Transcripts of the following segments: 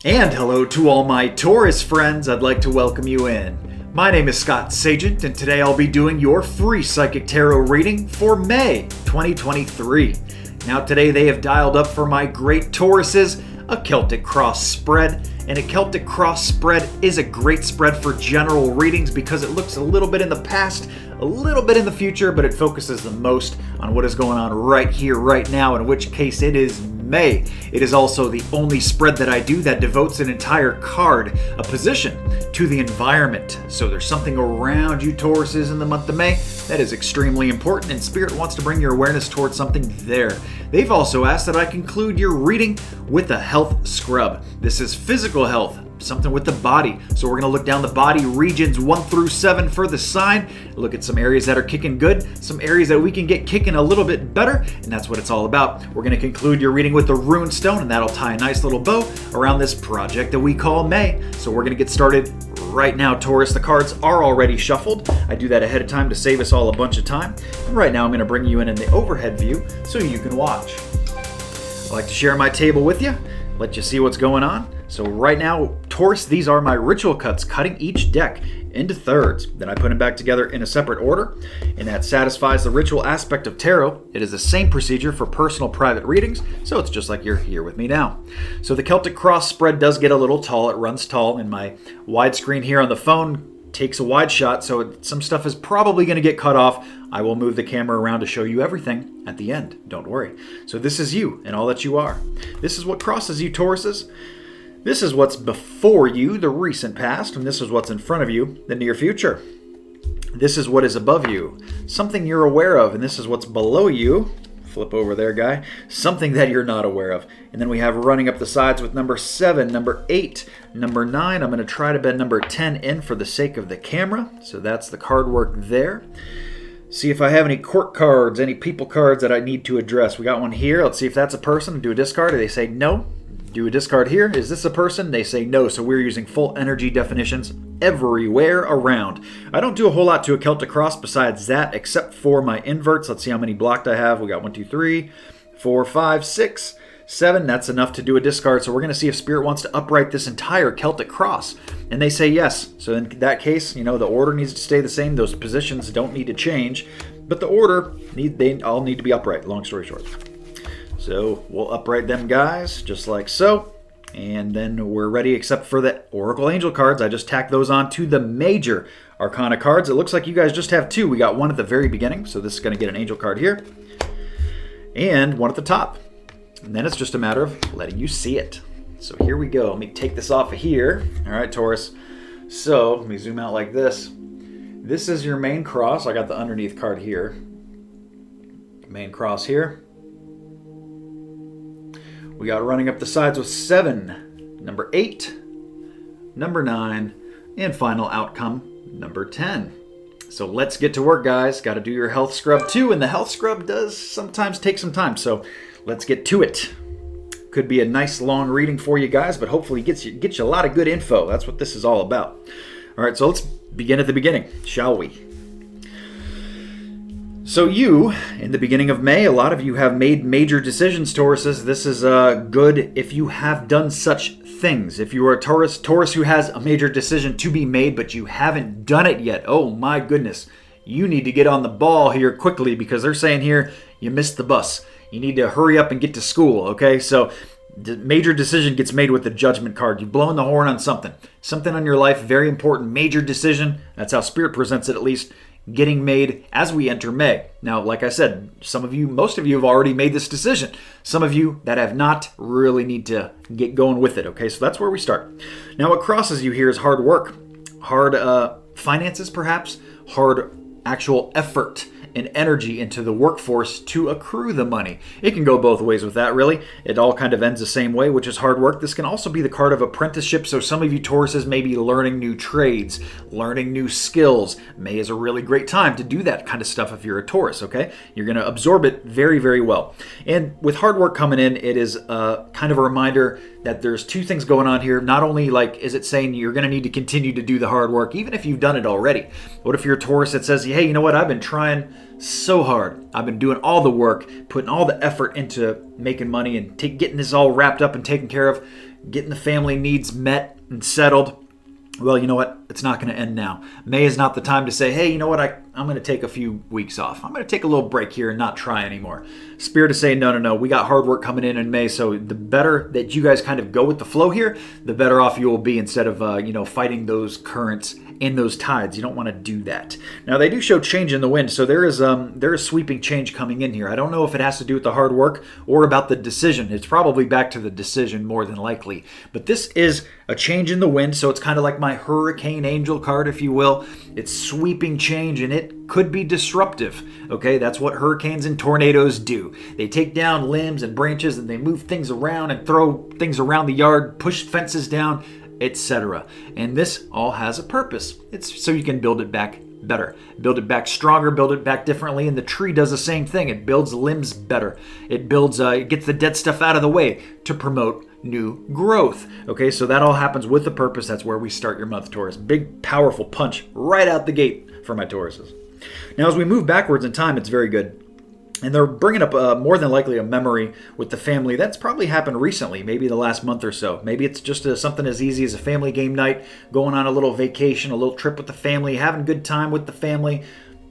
And hello to all my Taurus friends, I'd like to welcome you in. My name is Scott Sagent, and today I'll be doing your free Psychic Tarot reading for May 2023. Now today they have dialed up for my great Tauruses a Celtic cross spread, and a Celtic cross spread is a great spread for general readings because it looks a little bit in the past, a little bit in the future, but it focuses the most on what is going on right here, right now, in which case it is May. It is also the only spread that I do that devotes an entire card, a position, to the environment. So there's something around you Tauruses in the month of May that is extremely important, and Spirit wants to bring your awareness towards something there. They've also asked that I conclude your reading with a health scrub. This is physical health, something with the body. So we're going to look down the body regions 1 through 7 for the sign, look at some areas that are kicking good, some areas that we can get kicking a little bit better, and that's what it's all about. We're going to conclude your reading with the rune stone, and that'll tie a nice little bow around this project that we call May. So we're going to get started right now, Taurus. The cards are already shuffled. I do that ahead of time to save us all a bunch of time. And right now I'm going to bring you in the overhead view so you can watch. I like to share my table with you, let you see what's going on. So right now, Taurus, these are my ritual cuts, cutting each deck into thirds. Then I put them back together in a separate order, and that satisfies the ritual aspect of tarot. It is the same procedure for personal private readings, so it's just like you're here with me now. So the Celtic cross spread does get a little tall. It runs tall, and my widescreen here on the phone takes a wide shot, so some stuff is probably going to get cut off. I will move the camera around to show you everything at the end. Don't worry. So this is you and all that you are. This is what crosses you, Tauruses. This is what's before you, the recent past, and this is what's in front of you, the near future. This is what is above you, something you're aware of, and this is what's below you. Flip over there, guy. Something that you're not aware of. And then we have running up the sides with number 7, number 8, number 9. I'm going to try to bend number 10 in for the sake of the camera. So that's the card work there. See if I have any court cards, any people cards that I need to address. We got one here. Let's see if that's a person. Do a discard. They say no. Do a discard here. Is this a person? They say no. So we're using full energy definitions everywhere around. I don't do a whole lot to a Celtic cross besides that, except for my inverts. Let's see how many blocked I have. We got 1, 2, 3, 4, 5, 6, 7. That's enough to do a discard. So we're going to see if Spirit wants to upright this entire Celtic cross. And they say yes. So in that case, the order needs to stay the same. Those positions don't need to change. But the order, they all need to be upright, long story short. So we'll upright them guys, just like so. And then we're ready except for the Oracle Angel cards. I just tacked those on to the major Arcana cards. It looks like you guys just have 2. We got one at the very beginning, so this is going to get an Angel card here. And one at the top. And then it's just a matter of letting you see it. So here we go. Let me take this off of here. All right, Taurus. So let me zoom out like this. This is your main cross. I got the underneath card here. Main cross here. We got running up the sides with 7, number 8, number 9, and final outcome, number 10. So let's get to work, guys. Got to do your health scrub too, and the health scrub does sometimes take some time, so let's get to it. Could be a nice long reading for you guys, but hopefully get you a lot of good info. That's what this is all about. All right, so let's begin at the beginning, shall we? So you, in the beginning of May, a lot of you have made major decisions, Tauruses. This is good if you have done such things. If you are a Taurus who has a major decision to be made, but you haven't done it yet, oh my goodness, you need to get on the ball here quickly because they're saying here, you missed the bus. You need to hurry up and get to school, okay? So the major decision gets made with the Judgment card. You've blown the horn on something. Something on your life, very important, major decision. That's how Spirit presents it at least. Getting made as we enter May. Now, like I said, most of you have already made this decision. Some of you that have not really need to get going with it, okay? So that's where we start. Now, what crosses you here is hard work, hard finances perhaps, hard actual effort and energy into the workforce to accrue the money. It can go both ways with that, really. It all kind of ends the same way, which is hard work. This can also be the card of apprenticeship, so some of you Tauruses may be learning new trades, learning new skills. May is a really great time to do that kind of stuff if you're a Taurus, okay? You're going to absorb it very, very well. And with hard work coming in, it is kind of a reminder that there's 2 things going on here. Not only is it saying you're going to need to continue to do the hard work, even if you've done it already. What if you're a Taurus that says, hey, you know what, I've been trying so hard. I've been doing all the work, putting all the effort into making money and getting this all wrapped up and taken care of. getting the family needs met and settled. Well, you know what? It's not going to end now. May is not the time to say, hey, you know what? I'm going to take a few weeks off. I'm going to take a little break here and not try anymore. Spirit is saying, no. We got hard work coming in May. So the better that you guys kind of go with the flow here, the better off you will be instead of, fighting those currents in those tides. You don't want to do that. Now, they do show change in the wind. So there is sweeping change coming in here. I don't know if it has to do with the hard work or about the decision. It's probably back to the decision more than likely. But this is a change in the wind. So it's kind of like my Hurricane Angel card, if you will. It's sweeping change, and it could be disruptive. Okay, that's what hurricanes and tornadoes do. They take down limbs and branches, and they move things around and throw things around the yard, push fences down, etc. And this all has a purpose. It's so you can build it back better, build it back stronger, build it back differently. And the tree does the same thing. It builds limbs better. It gets the dead stuff out of the way to promote new growth. Okay, so that all happens with a purpose. That's where we start your month, Taurus. Big, powerful punch right out the gate for my Tauruses. Now, as we move backwards in time, it's very good. And they're bringing up more than likely a memory with the family that's probably happened recently, maybe the last month or so. Maybe it's just something as easy as a family game night, going on a little vacation, a little trip with the family, having a good time with the family,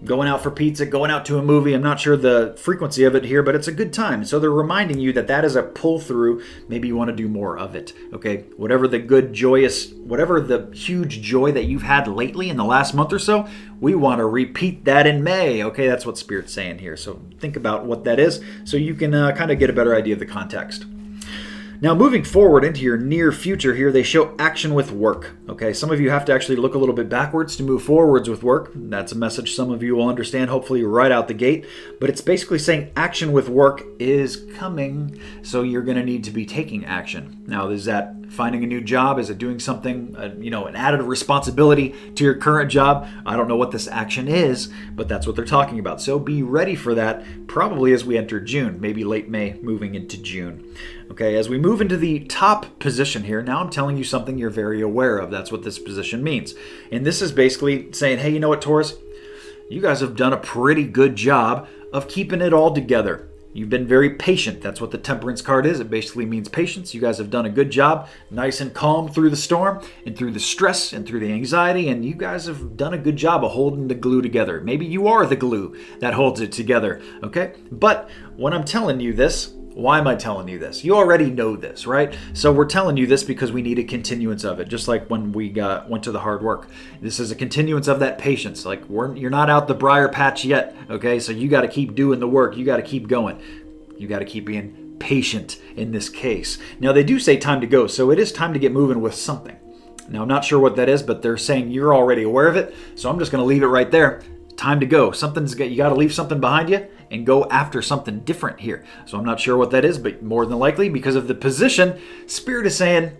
going out for pizza, going out to a movie. I'm not sure the frequency of it here, but it's a good time. So they're reminding you that is a pull through. Maybe you want to do more of it. Okay, whatever the huge joy that you've had lately in the last month or so, we want to repeat that in May. Okay, that's what Spirit's saying here. So think about what that is so you can kind of get a better idea of the context. Now, moving forward into your near future here, they show action with work. Okay, some of you have to actually look a little bit backwards to move forwards with work. That's a message some of you will understand, hopefully right out the gate. But it's basically saying action with work is coming, so you're going to need to be taking action. Now, is that finding a new job? Is it doing something, an added responsibility to your current job? I don't know what this action is, but that's what they're talking about. So be ready for that probably as we enter June, maybe late May, moving into June. Okay, as we move into the top position here, now I'm telling you something you're very aware of. That's what this position means. And this is basically saying, hey, you know what, Taurus? You guys have done a pretty good job of keeping it all together. You've been very patient. That's what the Temperance card is. It basically means patience. You guys have done a good job, nice and calm through the storm and through the stress and through the anxiety, and you guys have done a good job of holding the glue together. Maybe you are the glue that holds it together, okay? But when I'm telling you this, why am I telling you this? You already know this, right? So we're telling you this because we need a continuance of it, just like when we went to the hard work. This is a continuance of that patience. Like you're not out the briar patch yet, okay? So you got to keep doing the work. You got to keep going. You got to keep being patient in this case. Now, they do say time to go, so it is time to get moving with something. Now, I'm not sure what that is, but they're saying you're already aware of it, so I'm just going to leave it right there. Time to go. You got to leave something behind you and go after something different here. So I'm not sure what that is, but more than likely, because of the position, Spirit is saying,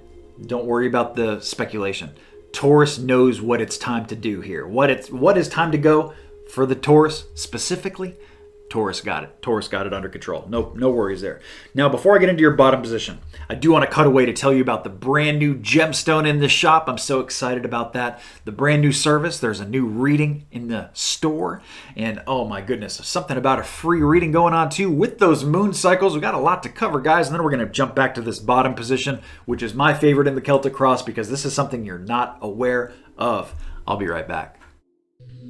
don't worry about the speculation. Taurus knows what it's time to do here. What is time to go for the Taurus specifically? Taurus got it. Taurus got it under control. No worries there. Now, before I get into your bottom position, I do want to cut away to tell you about the brand new gemstone in the shop. I'm so excited about that. The brand new service. There's a new reading in the store. And oh my goodness, something about a free reading going on too with those moon cycles. We've got a lot to cover, guys. And then we're going to jump back to this bottom position, which is my favorite in the Celtic Cross because this is something you're not aware of. I'll be right back.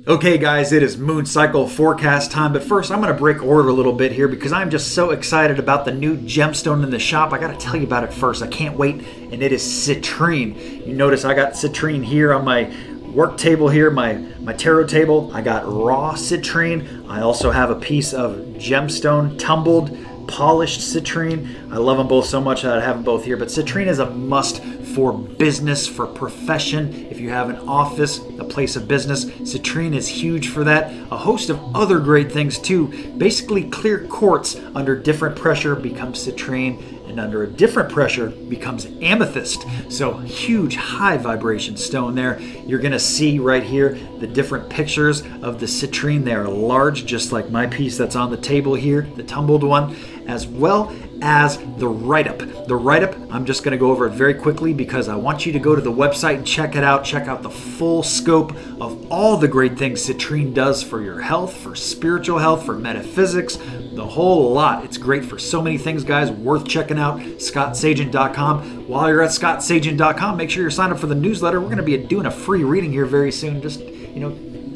Okay, guys, it is moon cycle forecast time, but first I'm going to break order a little bit here because I'm just so excited about the new gemstone in the shop. I got to tell you about it first. I can't wait, and it is citrine. You notice I got citrine here on my work table here, my tarot table. I got raw citrine. I also have a piece of gemstone tumbled polished citrine. I love them both so much that I have them both here, but citrine is a must for business, for profession. If you have an office, a place of business, citrine is huge for that. A host of other great things too. Basically, clear quartz under different pressure becomes citrine, and under a different pressure becomes amethyst. So huge high vibration stone there. You're gonna see right here the different pictures of the citrine. They are large, just like my piece that's on the table here, the tumbled one. as well as the write-up. The write-up, I'm just going to go over it very quickly because I want you to go to the website and check it out. Check out the full scope of all the great things citrine does for your health, for spiritual health, for metaphysics, the whole lot. It's great for so many things, guys. Worth checking out. ScottSagent.com. While you're at ScottSagent.com, make sure you're signed up for the newsletter. We're going to be doing a free reading here very soon. Just,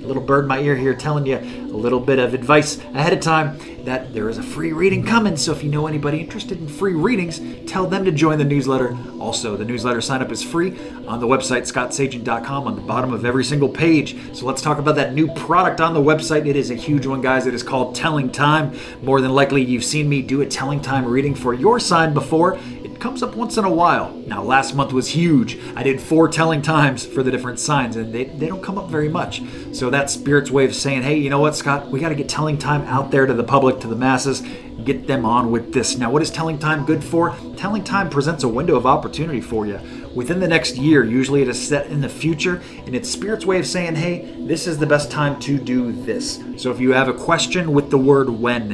a little bird in my ear here telling you a little bit of advice ahead of time that there is a free reading coming. So if you know anybody interested in free readings, tell them to join the newsletter. Also, the newsletter sign up is free on the website, ScottSagent.com, on the bottom of every single page. So let's talk about that new product on the website. It is a huge one, guys. It is called Telling Time. More than likely, you've seen me do a Telling Time reading for your sign before. Comes up once in a while. Now, last month was huge. I did 4 telling times for the different signs, and they don't come up very much. So that's Spirit's way of saying, hey, you know what, Scott? We got to get telling time out there to the public, to the masses, get them on with this. Now, what is telling time good for? Telling time presents a window of opportunity for you. Within the next year, usually it is set in the future, and it's Spirit's way of saying, hey, this is the best time to do this. So if you have a question with the word when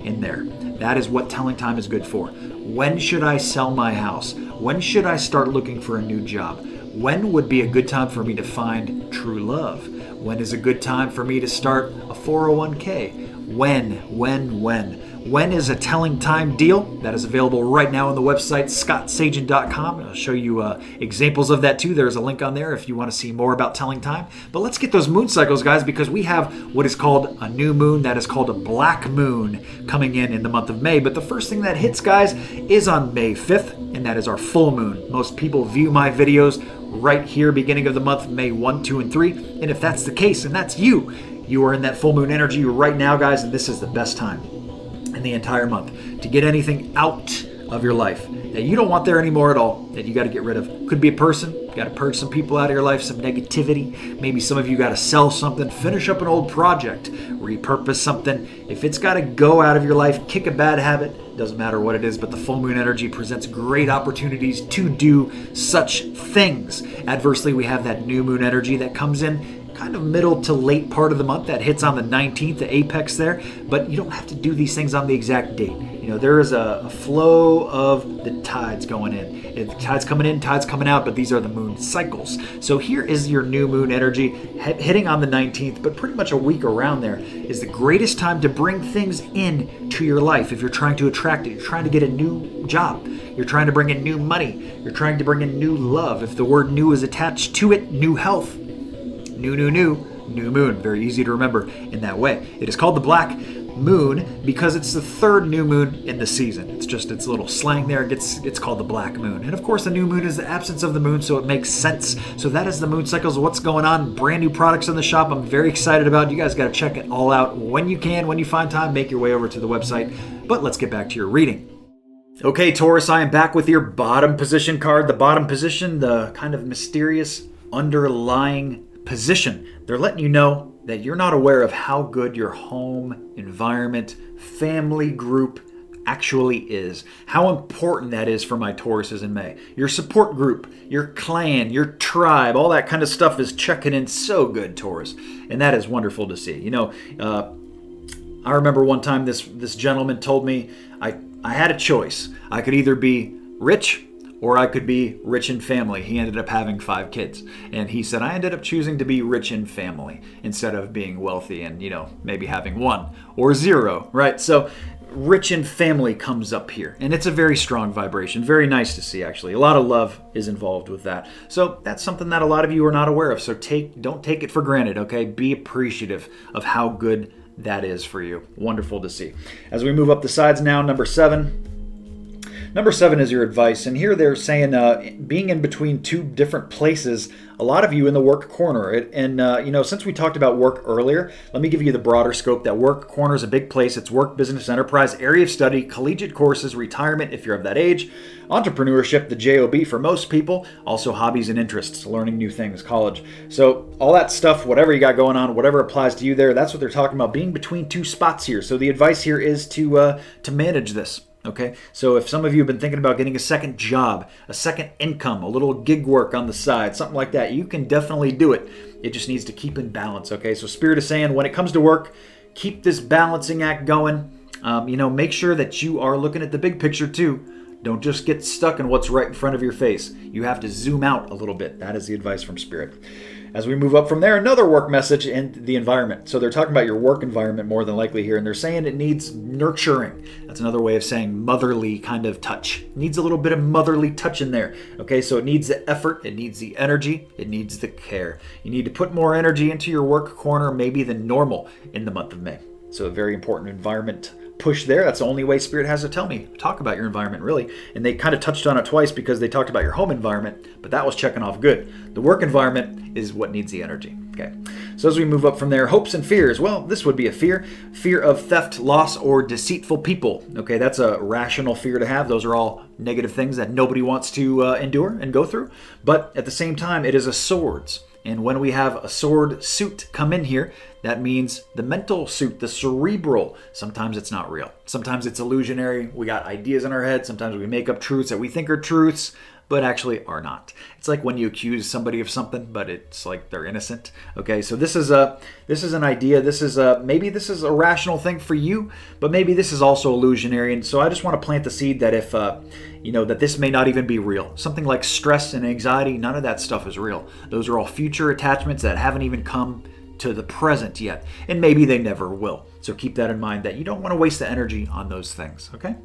in there, that is what telling time is good for. When should I sell my house? When should I start looking for a new job? When would be a good time for me to find true love? When is a good time for me to start a 401k? When is a telling time deal? That is available right now on the website, ScottSagent.com. I'll show you examples of that too. There's a link on there if you want to see more about telling time. But let's get those moon cycles, guys, because we have what is called a new moon. That is called a black moon coming in the month of May. But the first thing that hits, guys, is on May 5th, and that is our full moon. Most people view my videos right here, beginning of the month, May 1, 2, and 3. And if that's the case, and that's you are in that full moon energy right now, guys, and this is the best time in the entire month to get anything out of your life that you don't want there anymore at all, that you got to get rid of. Could be a person. You got to purge some people out of your life, some negativity. Maybe some of you got to sell something, finish up an old project, repurpose something. If it's got to go out of your life, kick a bad habit, doesn't matter what it is, but the full moon energy presents great opportunities to do such things. Adversely, we have that new moon energy that comes in kind of middle to late part of the month. That hits on the 19th, the apex there, but you don't have to do these things on the exact date. There is a flow of the tides going in. The tides coming in, tides coming out, but these are the moon cycles. So here is your new moon energy hitting on the 19th, but pretty much a week around there is the greatest time to bring things in to your life. If you're trying to attract it, you're trying to get a new job, you're trying to bring in new money, you're trying to bring in new love. If the word new is attached to it, new health. New moon. Very easy to remember in that way. It is called the black moon because it's the third new moon in the season. It's a little slang there. It's called the black moon. And of course, the new moon is the absence of the moon, so it makes sense. So that is the moon cycles, what's going on. Brand new products in the shop I'm very excited about. You guys got to check it all out when you can, when you find time. Make your way over to the website. But let's get back to your reading. Okay, Taurus, I am back with your bottom position card. The bottom position, the kind of mysterious underlying position. They're letting you know that you're not aware of how good your home, environment, family group actually is. How important that is for my Tauruses in May. Your support group, your clan, your tribe, all that kind of stuff is checking in so good, Taurus. And that is wonderful to see. I remember one time this gentleman told me I had a choice. I could either be rich or I could be rich in family. He ended up having 5 kids. And he said, I ended up choosing to be rich in family instead of being wealthy and, maybe having 1 or 0, right? So rich in family comes up here. And it's a very strong vibration. Very nice to see, actually. A lot of love is involved with that. So that's something that a lot of you are not aware of. So don't take it for granted, okay? Be appreciative of how good that is for you. Wonderful to see. As we move up the sides now, number 7. Number 7 is your advice, and here they're saying being in between 2 different places, a lot of you in the work corner. And since we talked about work earlier, let me give you the broader scope that work corner is a big place. It's work, business, enterprise, area of study, collegiate courses, retirement if you're of that age, entrepreneurship, the JOB for most people, also hobbies and interests, learning new things, college. So all that stuff, whatever you got going on, whatever applies to you there, that's what they're talking about, being between 2 spots here. So the advice here is to manage this. Okay, so if some of you have been thinking about getting a second job, a second income, a little gig work on the side, something like that, you can definitely do it. It just needs to keep in balance, okay? So Spirit is saying when it comes to work, keep this balancing act going. Make sure that you are looking at the big picture too. Don't just get stuck in what's right in front of your face. You have to zoom out a little bit. That is the advice from Spirit. As we move up from there, another work message in the environment. So they're talking about your work environment more than likely here, and they're saying it needs nurturing. That's another way of saying motherly kind of touch. It needs a little bit of motherly touch in there. Okay, so it needs the effort, it needs the energy, it needs the care. You need to put more energy into your work corner maybe than normal in the month of May. So a very important environment push there. That's the only way Spirit has to tell me. Talk about your environment, really. And they kind of touched on it twice because they talked about your home environment, but that was checking off good. The work environment is what needs the energy. Okay. So as we move up from there, hopes and fears. Well, this would be a fear. Fear of theft, loss, or deceitful people. Okay, that's a rational fear to have. Those are all negative things that nobody wants to endure and go through. But at the same time, it is a swords. And when we have a sword suit come in here, that means the mental suit, the cerebral. Sometimes it's not real. Sometimes it's illusionary. We got ideas in our head. Sometimes we make up truths that we think are truths, but actually are not. It's like when you accuse somebody of something, but it's like they're innocent. Okay, so this is an idea. Maybe this is a rational thing for you, but maybe this is also illusionary. And so I just want to plant the seed that if that this may not even be real. Something like stress and anxiety, none of that stuff is real. Those are all future attachments that haven't even come to the present yet, and maybe they never will. So keep that in mind, that you don't want to waste the energy on those things, okay?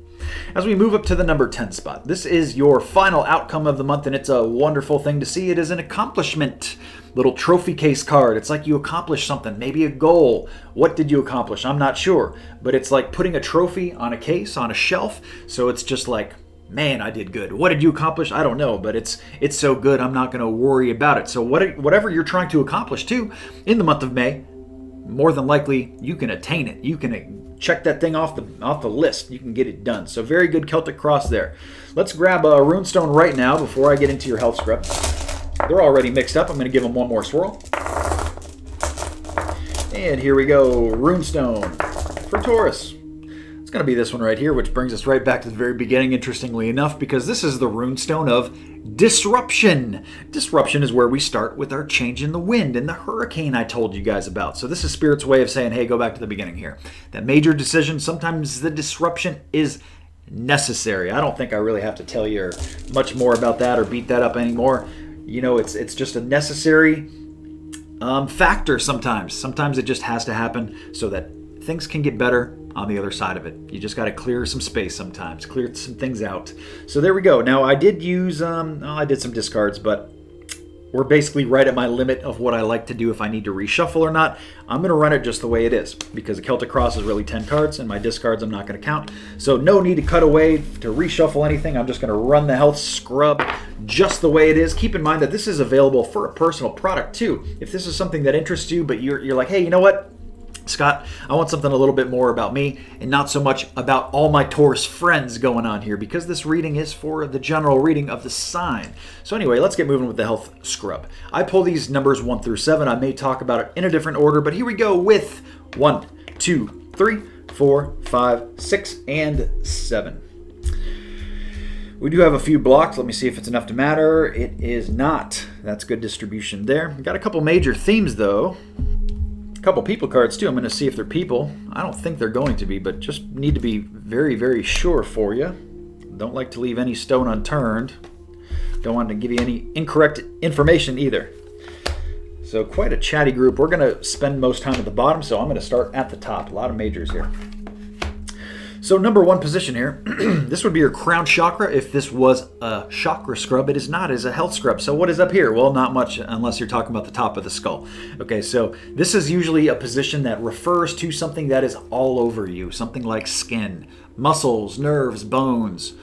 As we move up to the number 10 spot, this is your final outcome of the month, and it's a wonderful thing to see. It is an accomplishment. Little trophy case card. It's like you accomplished something, maybe a goal. What did you accomplish? I'm not sure, but it's like putting a trophy on a case, on a shelf, so it's just like, man, I did good. What did you accomplish? I don't know, but it's so good, I'm not going to worry about it. So whatever you're trying to accomplish too in the month of May, more than likely you can attain it. You can check that thing off the list. You can get it done. So very good Celtic cross there. Let's grab a runestone right now before I get into your health scrub. They're already mixed up. I'm going to give them one more swirl. And here we go. Runestone for Taurus. It's going to be this one right here, which brings us right back to the very beginning, interestingly enough, because this is the runestone of disruption. Disruption is where we start with our change in the wind and the hurricane I told you guys about. So this is Spirit's way of saying, hey, go back to the beginning here. That major decision, sometimes the disruption is necessary. I don't think I really have to tell you much more about that or beat that up anymore. It's just a necessary factor sometimes. Sometimes it just has to happen so that things can get better on the other side of it. You just got to clear some space sometimes, clear some things out. So there we go. Now I did use, I did some discards, but we're basically right at my limit of what I like to do if I need to reshuffle or not. I'm going to run it just the way it is because the Celtic Cross is really 10 cards and my discards I'm not going to count. So no need to cut away to reshuffle anything. I'm just going to run the health scrub just the way it is. Keep in mind that this is available for a personal product too. If this is something that interests you, but you're like, hey, you know what? Scott, I want something a little bit more about me and not so much about all my Taurus friends going on here, because this reading is for the general reading of the sign. So anyway, let's get moving with the health scrub. I pull these numbers 1 through 7. I may talk about it in a different order, but here we go with 1, 2, 3, 4, 5, 6, and 7. We do have a few blocks. Let me see if it's enough to matter. It is not. That's good distribution there. We've got a couple major themes though. A couple people cards too. I'm going to see if they're people. I don't think they're going to be, but just need to be very, very sure for you. Don't like to leave any stone unturned. Don't want to give you any incorrect information either. So quite a chatty group. We're going to spend most time at the bottom, so I'm going to start at the top. A lot of majors here. So number 1 position here, this would be your crown chakra if this was a chakra scrub. It is not, it's a health scrub. So what is up here? Well, not much unless you're talking about the top of the skull. Okay, so this is usually a position that refers to something that is all over you, something like skin, muscles, nerves, bones,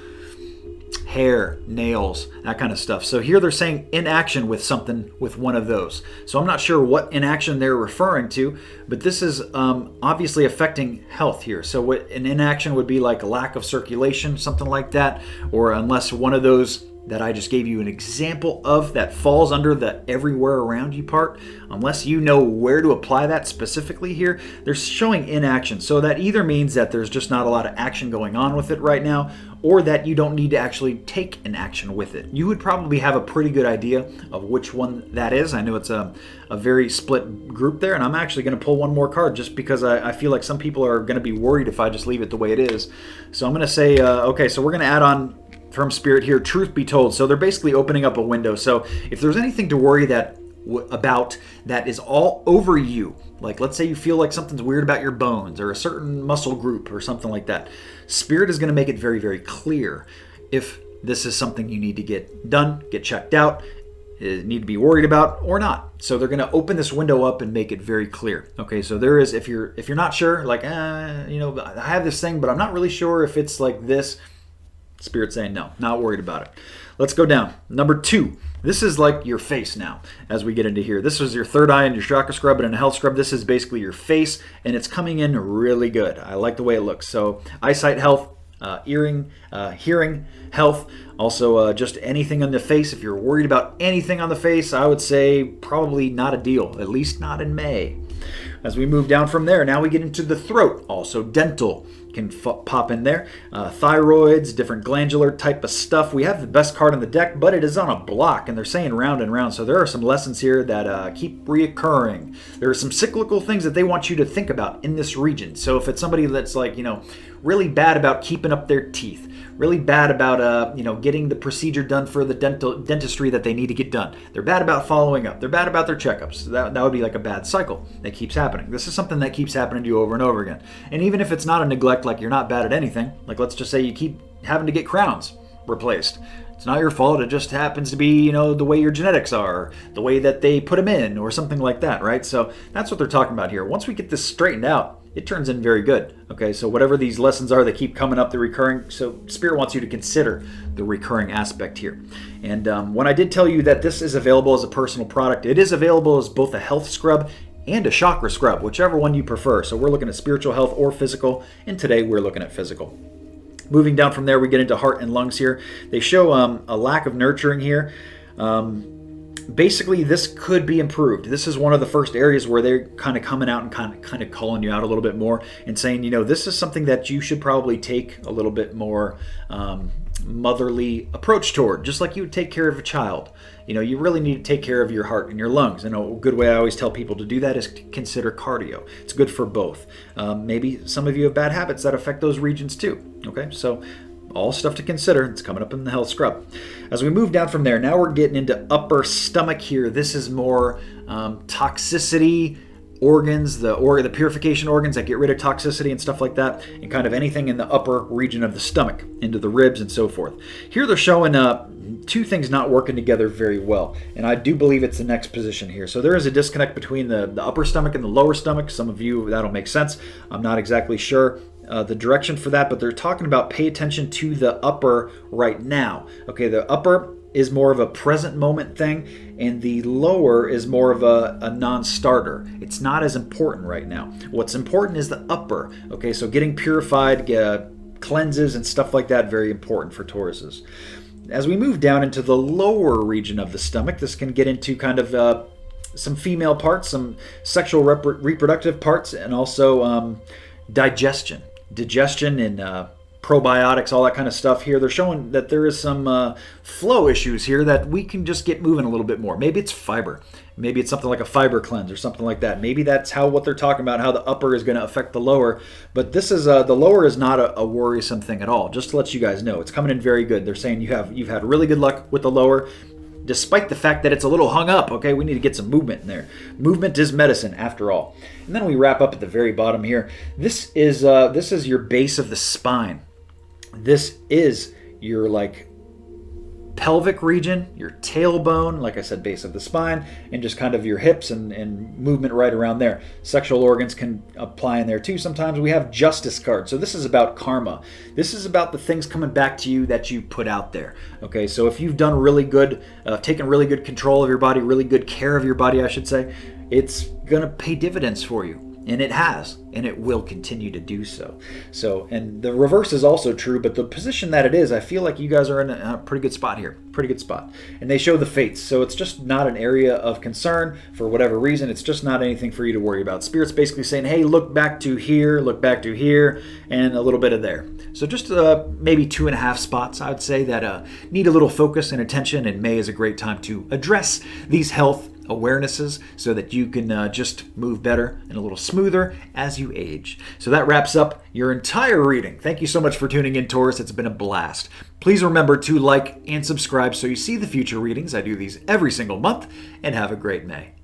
hair, nails, that kind of stuff. So here they're saying in action with something with one of those. So I'm not sure what in action they're referring to, but this is obviously affecting health here. So what an inaction would be like a lack of circulation, something like that, or unless one of those that I just gave you an example of that falls under the everywhere around you part, unless you know where to apply that specifically here, they're showing inaction. So that either means that there's just not a lot of action going on with it right now, or that you don't need to actually take an action with it. You would probably have a pretty good idea of which one that is. I know it's a very split group there, and I'm actually going to pull one more card just because I feel like some people are going to be worried if I just leave it the way it is. So I'm going to say, okay, so we're going to add on from Spirit here, truth be told. So they're basically opening up a window. So if there's anything to worry about that is all over you, like let's say you feel like something's weird about your bones or a certain muscle group or something like that, Spirit is going to make it very, very clear if this is something you need to get done, get checked out, need to be worried about or not. So they're going to open this window up and make it very clear. Okay, so there is, if you're not sure, like I have this thing, but I'm not really sure if it's like this, Spirit saying no, not worried about it. Let's go down. Number 2. This is like your face now as we get into here. This is your third eye and your chakra scrub, and in a health scrub, this is basically your face, and it's coming in really good. I like the way it looks. So eyesight health, hearing health, also just anything on the face. If you're worried about anything on the face, I would say probably not a deal, at least not in May. As we move down from there, now we get into the throat, also dental can pop in there. Thyroids, different glandular type of stuff. We have the best card on the deck, but it is on a block, and they're saying round and round. So there are some lessons here that keep reoccurring. There are some cyclical things that they want you to think about in this region. So if it's somebody that's like, really bad about keeping up their teeth, really bad about getting the procedure done for the dentistry that they need to get done. They're bad about following up. They're bad about their checkups. That would be like a bad cycle that keeps happening. This is something that keeps happening to you over and over again. And even if it's not a neglect, like you're not bad at anything, like let's just say you keep having to get crowns replaced. It's not your fault. It just happens to be, the way your genetics are, the way that they put them in, or something like that, right? So that's what they're talking about here. Once we get this straightened out, it turns in very good. Okay, so whatever these lessons are that keep coming up, the recurring, so Spirit wants you to consider the recurring aspect here. And when I did tell you that this is available as a personal product, it is available as both a health scrub and a chakra scrub, whichever one you prefer. So we're looking at spiritual health or physical, and today we're looking at physical. Moving down from there, we get into heart and lungs here. They show a lack of nurturing here. Basically, this could be improved. This is one of the first areas where they're kind of coming out and kind of calling you out a little bit more and saying, this is something that you should probably take a little bit more motherly approach toward, just like you would take care of a child. You really need to take care of your heart and your lungs. And a good way I always tell people to do that is to consider cardio. It's good for both. Maybe some of you have bad habits that affect those regions too. Okay, so all stuff to consider. It's coming up in the health scrub. As we move down from there, now we're getting into upper stomach here. This is more toxicity organs, the purification organs that get rid of toxicity and stuff like that, and kind of anything in the upper region of the stomach, into the ribs and so forth. Here they're showing two things not working together very well, and I do believe it's the next position here. So there is a disconnect between the upper stomach and the lower stomach. Some of you, that'll make sense. I'm not exactly sure the direction for that, but they're talking about pay attention to the upper right now. Okay, the upper is more of a present moment thing, and the lower is more of a non-starter. It's not as important right now. What's important is the upper. Okay, so getting purified, cleanses and stuff like that, very important for Tauruses. As we move down into the lower region of the stomach, this can get into kind of some female parts, some sexual reproductive parts, and also digestion and probiotics, all that kind of stuff here. They're showing that there is some flow issues here that we can just get moving a little bit more. Maybe it's fiber. Maybe it's something like a fiber cleanse or something like that. Maybe that's what they're talking about, how the upper is going to affect the lower. But this is the lower is not a worrisome thing at all. Just to let you guys know, it's coming in very good. They're saying you've had really good luck with the lower, despite the fact that it's a little hung up. Okay, we need to get some movement in there. Movement is medicine, after all. And then we wrap up at the very bottom here. This is your base of the spine. This is your pelvic region, your tailbone, like I said, base of the spine, and just kind of your hips and movement right around there. Sexual organs can apply in there too. Sometimes we have justice cards. So this is about karma. This is about the things coming back to you that you put out there. Okay, so if you've done really good, taken really good control of your body, really good care of your body, I should say, it's going to pay dividends for you. And it has, and it will continue to do so. So, and the reverse is also true, but the position that it is, I feel like you guys are in a pretty good spot here. Pretty good spot. And they show the fates, so it's just not an area of concern for whatever reason. It's just not anything for you to worry about. Spirit's basically saying, hey, look back to here, and a little bit of there. So just maybe 2.5 spots, I would say, that need a little focus and attention, and May is a great time to address these health awarenesses so that you can just move better and a little smoother as you age. So that wraps up your entire reading. Thank you so much for tuning in, Taurus. It's been a blast. Please remember to like and subscribe so you see the future readings. I do these every single month, and have a great May.